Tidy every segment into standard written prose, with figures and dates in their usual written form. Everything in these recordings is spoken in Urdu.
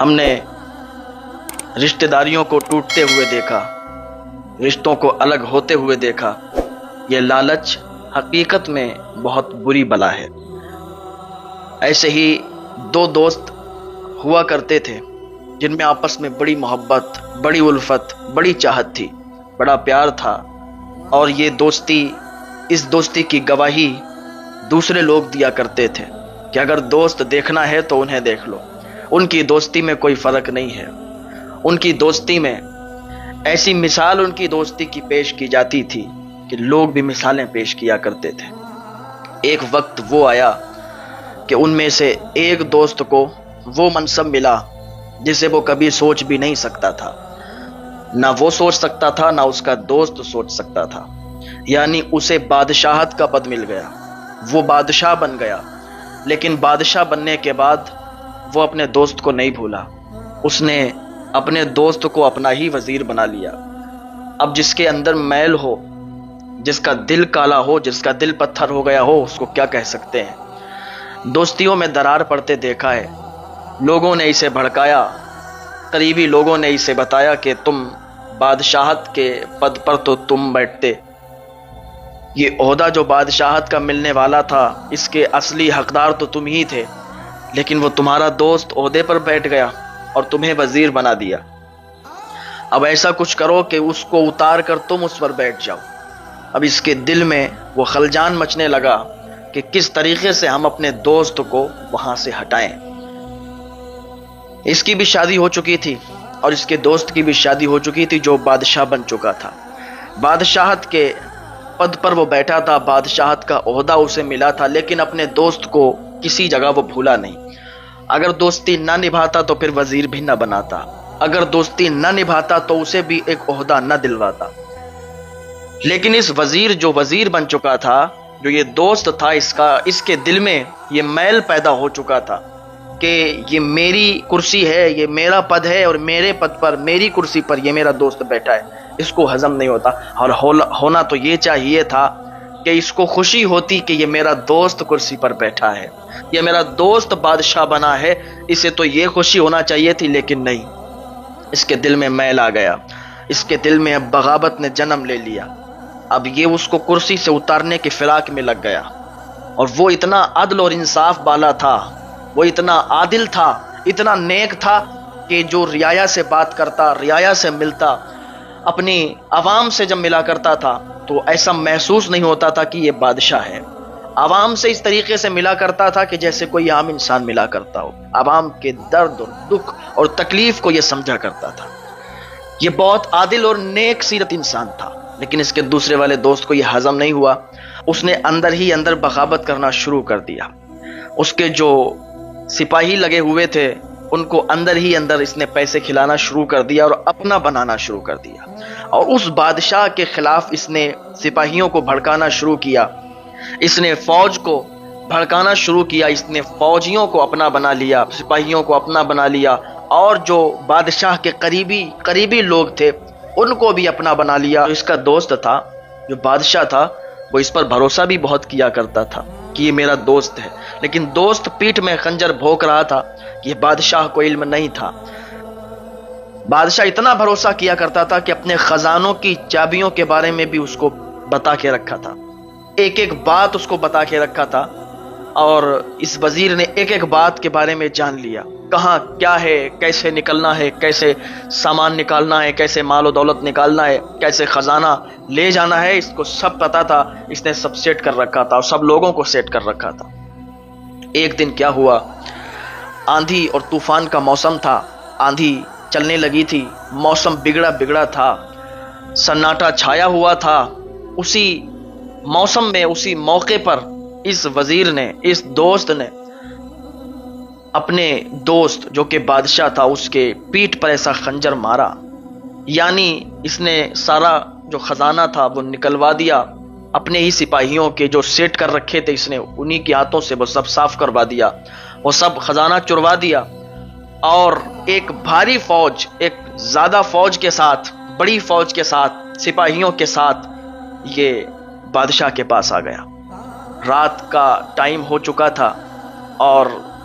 ہم نے رشتہ داریوں کو ٹوٹتے ہوئے دیکھا، رشتوں کو الگ ہوتے ہوئے دیکھا۔ یہ لالچ حقیقت میں بہت بری بلا ہے۔ ایسے ہی دو دوست ہوا کرتے تھے جن میں آپس میں بڑی محبت، بڑی الفت، بڑی چاہت تھی، بڑا پیار تھا، اور یہ اس دوستی کی گواہی دوسرے لوگ دیا کرتے تھے کہ اگر دوست دیکھنا ہے تو انہیں دیکھ لو۔ ان کی دوستی میں کوئی فرق نہیں ہے۔ ان کی دوستی میں ایسی مثال ان کی دوستی کی پیش کی جاتی تھی کہ لوگ بھی مثالیں پیش کیا کرتے تھے۔ ایک وقت وہ آیا کہ ان میں سے ایک دوست کو وہ منصب ملا جسے وہ کبھی سوچ بھی نہیں سکتا تھا۔ نہ وہ سوچ سکتا تھا، نہ اس کا دوست سوچ سکتا تھا۔ یعنی اسے بادشاہت کا پد مل گیا، وہ بادشاہ بن گیا۔ لیکن بادشاہ بننے کے بعد وہ اپنے دوست کو نہیں بھولا۔ اس نے اپنے دوست کو اپنا ہی وزیر بنا لیا۔ اب جس کے اندر میل ہو، جس کا دل کالا ہو، جس کا دل پتھر ہو گیا ہو، اس کو کیا کہہ سکتے ہیں؟ دوستیوں میں درار پڑتے دیکھا ہے۔ لوگوں نے اسے بھڑکایا، قریبی لوگوں نے اسے بتایا کہ تم بادشاہت کے پد پر تو تم بیٹھتے، یہ عہدہ جو بادشاہت کا ملنے والا تھا اس کے اصلی حقدار تو تم ہی تھے، لیکن وہ تمہارا دوست عہدے پر بیٹھ گیا اور تمہیں وزیر بنا دیا۔ اب ایسا کچھ کرو کہ اس کو اتار کر تم اس پر بیٹھ جاؤ۔ اب اس کے دل میں وہ خلجان مچنے لگا کہ کس طریقے سے ہم اپنے دوست کو وہاں سے ہٹائیں۔ اس کی بھی شادی ہو چکی تھی اور اس کے دوست کی بھی شادی ہو چکی تھی جو بادشاہ بن چکا تھا۔ بادشاہت کے پد پر وہ بیٹھا تھا، بادشاہت کا عہدہ اسے ملا تھا، لیکن اپنے دوست کو کسی جگہ وہ بھولا نہیں۔ اگر دوستی نہ نبھاتا تو پھر وزیر بھی نہ بناتا، اگر دوستی نہ نبھاتا تو اسے بھی ایک عہدہ نہ دلواتا۔ لیکن اس وزیر جو وزیر بن چکا تھا، جو یہ دوست تھا، اس کے دل میں یہ میل پیدا ہو چکا تھا کہ یہ میری کرسی ہے، یہ میرا پد ہے، اور میرے پد پر، میری کرسی پر یہ میرا دوست بیٹھا ہے۔ اس کو ہضم نہیں ہوتا، اور ہونا تو یہ چاہیے تھا کہ اس کو خوشی ہوتی کہ یہ میرا دوست کرسی پر بیٹھا ہے، یہ میرا دوست بادشاہ بنا ہے، اسے تو یہ خوشی ہونا چاہیے تھی، لیکن نہیں۔ اس کے دل میں میل آ گیا، اس کے دل میں اب بغاوت نے جنم لے لیا۔ اب یہ اس کو کرسی سے اتارنے کی فراق میں لگ گیا، اور وہ اتنا عدل اور انصاف والا تھا، وہ اتنا عادل تھا، اتنا نیک تھا کہ جو رعایا سے بات کرتا، رعایا سے ملتا، اپنی عوام سے جب ملا کرتا تھا تو ایسا محسوس نہیں ہوتا تھا کہ یہ بادشاہ ہے۔ عوام سے اس طریقے سے ملا کرتا تھا کہ جیسے کوئی عام انسان ملا کرتا ہو، عوام کے درد اور دکھ اور تکلیف کو یہ سمجھا کرتا تھا۔ یہ بہت عادل اور نیک سیرت انسان تھا، لیکن اس کے دوسرے والے دوست کو یہ ہضم نہیں ہوا۔ اس نے اندر ہی اندر بغاوت کرنا شروع کر دیا۔ اس کے جو سپاہی لگے ہوئے تھے ان کو اندر ہی اندر اس نے پیسے کھلانا شروع کر دیا اور اپنا بنانا شروع کر دیا، اور اس بادشاہ کے خلاف اس نے سپاہیوں کو بھڑکانا شروع کیا، اس نے فوج کو بھڑکانا شروع کیا، اس نے فوجیوں کو اپنا بنا لیا، سپاہیوں کو اپنا بنا لیا، اور جو بادشاہ کے قریبی لوگ تھے ان کو بھی اپنا بنا لیا۔ اس کا دوست تھا جو بادشاہ تھا، وہ اس پر بھروسہ بھی بہت کیا کرتا تھا کہ یہ میرا دوست ہے، لیکن دوست پیٹھ میں خنجر بھونک رہا تھا، یہ بادشاہ کو علم نہیں تھا۔ بادشاہ اتنا بھروسہ کیا کرتا تھا کہ اپنے خزانوں کی چابیوں کے بارے میں بھی اس کو بتا کے رکھا تھا، ایک ایک بات اس کو بتا کے رکھا تھا، اور اس وزیر نے ایک ایک بات کے بارے میں جان لیا، کہاں کیا ہے، کیسے نکلنا ہے، کیسے سامان نکالنا ہے، کیسے مال و دولت نکالنا ہے، کیسے خزانہ لے جانا ہے، اس کو سب پتا تھا، اس نے سب سیٹ کر رکھا تھا اور سب لوگوں کو سیٹ کر رکھا تھا۔ ایک دن کیا ہوا، آندھی اور طوفان کا موسم تھا، آندھی چلنے لگی تھی، موسم بگڑا تھا، سناٹا چھایا ہوا تھا۔ اسی موسم میں، اسی موقع پر اس وزیر نے، اس دوست نے اپنے دوست جو کہ بادشاہ تھا اس کے پیٹھ پر ایسا خنجر مارا، یعنی اس نے سارا جو خزانہ تھا وہ نکلوا دیا، اپنے ہی سپاہیوں کے جو سیٹ کر رکھے تھے اس نے انہی کے ہاتھوں سے وہ سب صاف کروا دیا، وہ سب خزانہ چروا دیا، اور ایک بھاری فوج، ایک زیادہ فوج کے ساتھ، بڑی فوج کے ساتھ، سپاہیوں کے ساتھ یہ بادشاہ کے پاس آ گیا۔ رات کا ٹائم ہو چکا تھا اور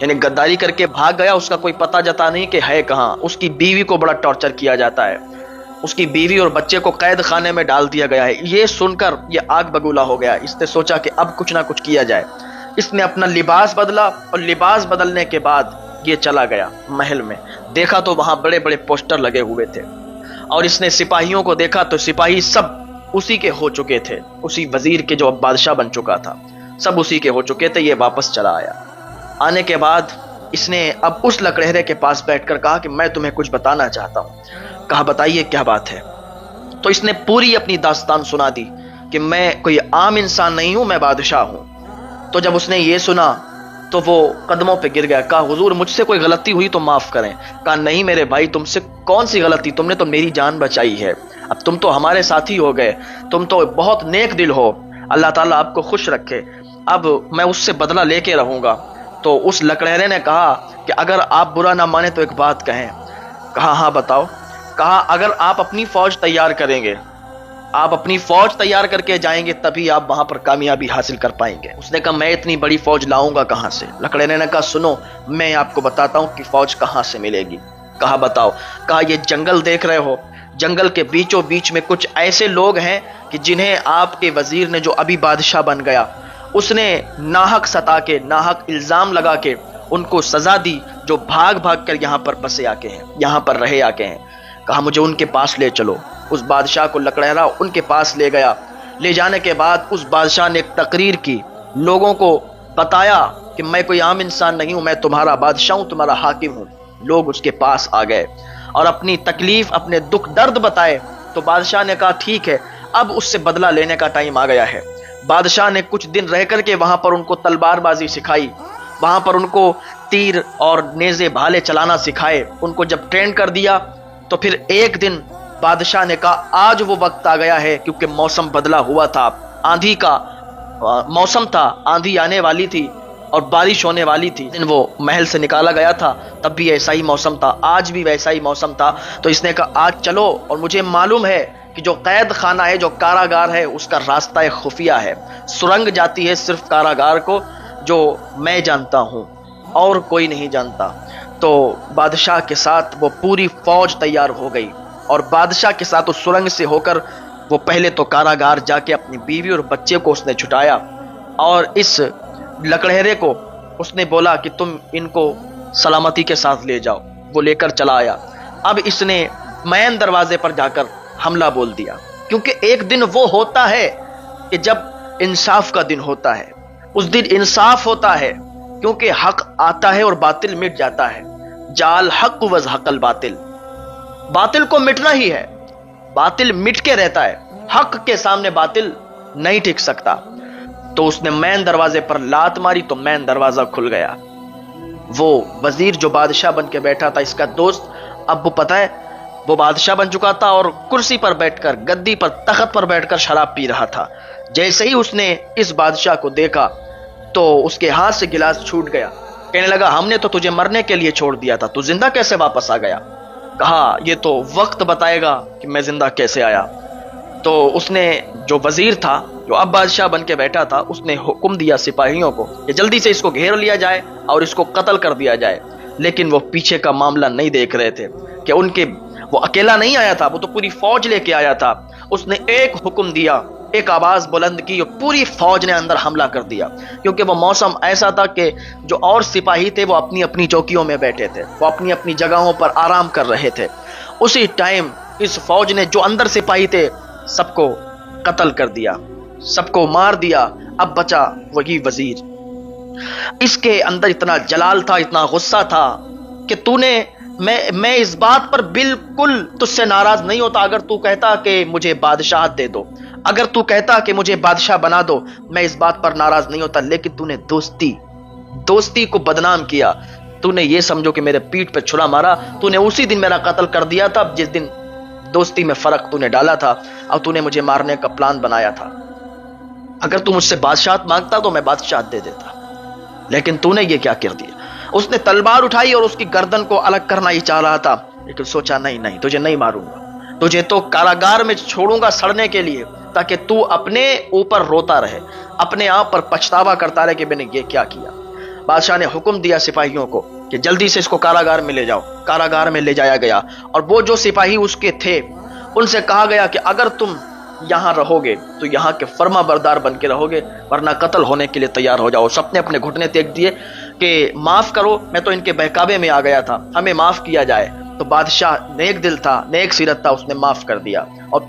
یعنی غداری کر کے بھاگ گیا، اس کا کوئی پتہ جتا نہیں کہ ہے کہاں۔ اس کی بیوی کو بڑا ٹارچر کیا جاتا ہے، اس کی بیوی اور بچے کو قید خانے میں ڈال دیا گیا ہے۔ یہ سن کر یہ آگ بگولا ہو گیا۔ اس نے سوچا کہ اب کچھ نہ کچھ کیا جائے۔ اس نے اپنا لباس بدلا اور لباس بدلنے کے بعد یہ چلا گیا محل میں۔ دیکھا تو وہاں بڑے بڑے پوسٹر لگے ہوئے تھے، اور اس نے سپاہیوں کو دیکھا تو سپاہی سب اسی کے ہو چکے تھے، اسی وزیر کے جو اب بادشاہ بن چکا تھا، سب اسی کے ہو چکے تھے۔ یہ واپس چلا آیا۔ آنے کے بعد اس نے اب اس لکڑہرے کے پاس بیٹھ کر کہا کہ میں تمہیں کچھ بتانا چاہتا ہوں۔ کہا بتائیے کیا بات ہے؟ تو اس نے پوری اپنی داستان سنا دی کہ میں کوئی عام انسان نہیں ہوں، میں بادشاہ ہوں۔ تو جب اس نے یہ سنا تو وہ قدموں پہ گر گیا۔ کہا حضور مجھ سے کوئی غلطی ہوئی تو معاف کریں۔ کہا نہیں میرے بھائی، تم سے کون سی غلطی، تم نے تو میری جان بچائی ہے، اب تم تو ہمارے ساتھی ہو گئے، تم تو بہت نیک دل ہو، اللہ تعالیٰ آپ کو خوش رکھے، اب میں اس سے بدلہ لے کے رہوں گا۔ تو اس لکڑہرے نے کہا کہ اگر آپ برا نہ مانے تو ایک بات کہیں۔ کہا ہاں بتاؤ۔ کہا اگر آپ اپنی فوج تیار کریں گے، آپ اپنی فوج تیار کر کے جائیں گے تبھی آپ وہاں پر کامیابی حاصل کر پائیں گے۔ اس نے کہا میں اتنی بڑی فوج لاؤں گا کہاں سے؟ لکڑہرے نے کہا سنو میں آپ کو بتاتا ہوں کہ فوج کہاں سے ملے گی۔ کہا بتاؤ۔ کہا یہ جنگل دیکھ رہے ہو، جنگل کے بیچوں بیچ میں کچھ ایسے لوگ ہیں کہ جنہیں آپ کے وزیر نے جو ابھی بادشاہ بن گیا اس نے ناحق ستا کے، ناحق الزام لگا کے ان کو سزا دی، جو بھاگ بھاگ کر یہاں پر بسے آ کے ہیں، یہاں پر رہے آ کے ہیں۔ کہا مجھے ان کے پاس لے چلو۔ اس بادشاہ کو لکڑہرا ان کے پاس لے گیا۔ لے جانے کے بعد اس بادشاہ نے ایک تقریر کی، لوگوں کو بتایا کہ میں کوئی عام انسان نہیں ہوں، میں تمہارا بادشاہ ہوں، تمہارا حاکم ہوں۔ لوگ اس کے پاس آ گئے اور اپنی تکلیف، اپنے دکھ درد بتائے۔ تو بادشاہ نے کہا ٹھیک ہے اب اس سے بدلہ لینے کا ٹائم آ گیا ہے۔ بادشاہ نے کچھ دن رہ کر کے وہاں پر ان کو تلوار بازی سکھائی، وہاں پر ان کو تیر اور نیزے بھالے چلانا سکھائے۔ ان کو جب ٹرین کر دیا تو پھر ایک دن بادشاہ نے کہا آج وہ وقت آ گیا ہے، کیونکہ موسم بدلا ہوا تھا، آندھی کا موسم تھا، آندھی آنے والی تھی اور بارش ہونے والی تھی۔ وہ محل سے نکالا گیا تھا تب بھی ایسا ہی موسم تھا، آج بھی ویسا ہی موسم تھا۔ تو اس نے کہا آج چلو، اور مجھے معلوم ہے کہ جو قید خانہ ہے، جو کاراگار ہے، اس کا راستہ خفیہ ہے، سرنگ جاتی ہے صرف کاراگار کو، جو میں جانتا ہوں اور کوئی نہیں جانتا۔ تو بادشاہ کے ساتھ وہ پوری فوج تیار ہو گئی، اور بادشاہ کے ساتھ اس سرنگ سے ہو کر وہ پہلے تو کاراگار جا کے اپنی بیوی اور بچے کو اس نے چھٹایا، اور اس لکڑہرے کو اس نے بولا کہ تم ان کو سلامتی کے ساتھ لے جاؤ۔ وہ لے کر چلا آیا۔ اب اس نے مین دروازے پر جا کر حملہ بول دیا، کیونکہ ایک دن وہ ہوتا ہے کہ جب انصاف کا دن ہوتا ہے، اس دن انصاف ہوتا ہے، کیونکہ حق آتا ہے اور باطل مٹ جاتا ہے۔ جال حق وزحق الباطل، باطل کو مٹنا ہی ہے، باطل مٹ کے رہتا ہے، حق کے سامنے باطل نہیں ٹک سکتا۔ تو اس نے مین دروازے پر لات ماری تو مین دروازہ کھل گیا۔ وہ وزیر جو بادشاہ بن کے بیٹھا تھا، اس کا دوست، اب وہ پتہ ہے وہ بادشاہ بن چکا تھا اور کرسی پر بیٹھ کر، گدی پر، تخت پر بیٹھ کر شراب پی رہا تھا۔ جیسے ہی اس نے اس بادشاہ کو دیکھا تو اس کے ہاتھ سے گلاس چھوٹ گیا۔ کہنے لگا ہم نے تو تجھے مرنے کے لیے چھوڑ دیا تھا، تو زندہ کیسے واپس آ گیا؟ کہا یہ تو وقت بتائے گا کہ میں زندہ کیسے آیا۔ تو اس نے جو وزیر تھا، جو اب بادشاہ بن کے بیٹھا تھا، اس نے حکم دیا سپاہیوں کو کہ جلدی سے اس کو گھیر لیا جائے اور اس کو قتل کر دیا جائے۔ لیکن وہ پیچھے کا معاملہ نہیں دیکھ رہے تھے کہ ان کے، وہ اکیلا نہیں آیا تھا، وہ تو پوری فوج لے کے آیا تھا۔ اس نے ایک حکم دیا، ایک آواز بلند کی اور پوری فوج نے اندر حملہ کر دیا، کیونکہ وہ موسم ایسا تھا کہ جو اور سپاہی تھے وہ اپنی اپنی چوکیوں میں بیٹھے تھے، وہ اپنی اپنی جگہوں پر آرام کر رہے تھے۔ اسی ٹائم اس فوج نے جو اندر سپاہی تھے سب کو قتل کر دیا، سب کو مار دیا۔ اب بچا وہی وزیر۔ اس کے اندر اتنا جلال تھا، اتنا غصہ تھا کہ میں اس بات پر بالکل تجھ سے ناراض نہیں ہوتا اگر تو کہتا کہ مجھے بادشاہت دے دو، اگر تو کہتا کہ مجھے بادشاہ بنا دو، میں اس بات پر ناراض نہیں ہوتا، لیکن تو نے دوستی کو بدنام کیا، تو نے یہ سمجھو کہ میرے پیٹھ پہ چھرا مارا، تو نے اسی دن میرا قتل کر دیا تھا جس دن دوستی میں فرق تو نے ڈالا تھا اور تو نے مجھے مارنے کا پلان بنایا تھا۔ اگر تو مجھ سے بادشاہت مانگتا تو میں بادشاہت دے دیتا، لیکن تو نے یہ کیا کر دیا؟ اس نے تلوار اٹھائی اور اس کی گردن کو الگ کرنا ہی چاہ رہا تھا، لیکن سوچا نہیں تجھے نہیں ماروں گا، تجھے تو کاراگار میں چھوڑوں گا سڑنے کے لیے، تاکہ تو اپنے اوپر روتا رہے، اپنے آپ پر پچھتاوا کرتا رہے کہ میں نے یہ کیا کیا۔ بادشاہ نے حکم دیا سپاہیوں کو کہ جلدی سے اس کو کاراگار میں لے جاؤ. کاراگار میں لے جایا گیا اور وہ جو سپاہی اس کے تھے ان سے کہا گیا کہ اگر تم یہاں رہو گے تو یہاں کے فرما بردار بن کے رہو گے ورنہ قتل ہونے کے لیے تیار ہو جاؤ. سب نے اپنے گھٹنے ٹیک دیے کہ معاف کرو, میں تو ان کے بہکاوے میں آ گیا تھا, ہمیں معاف کیا جائے. تو بادشاہ نیک دل تھا, نیک سیرت تھا, اس نے معاف کر دیا. اور پھر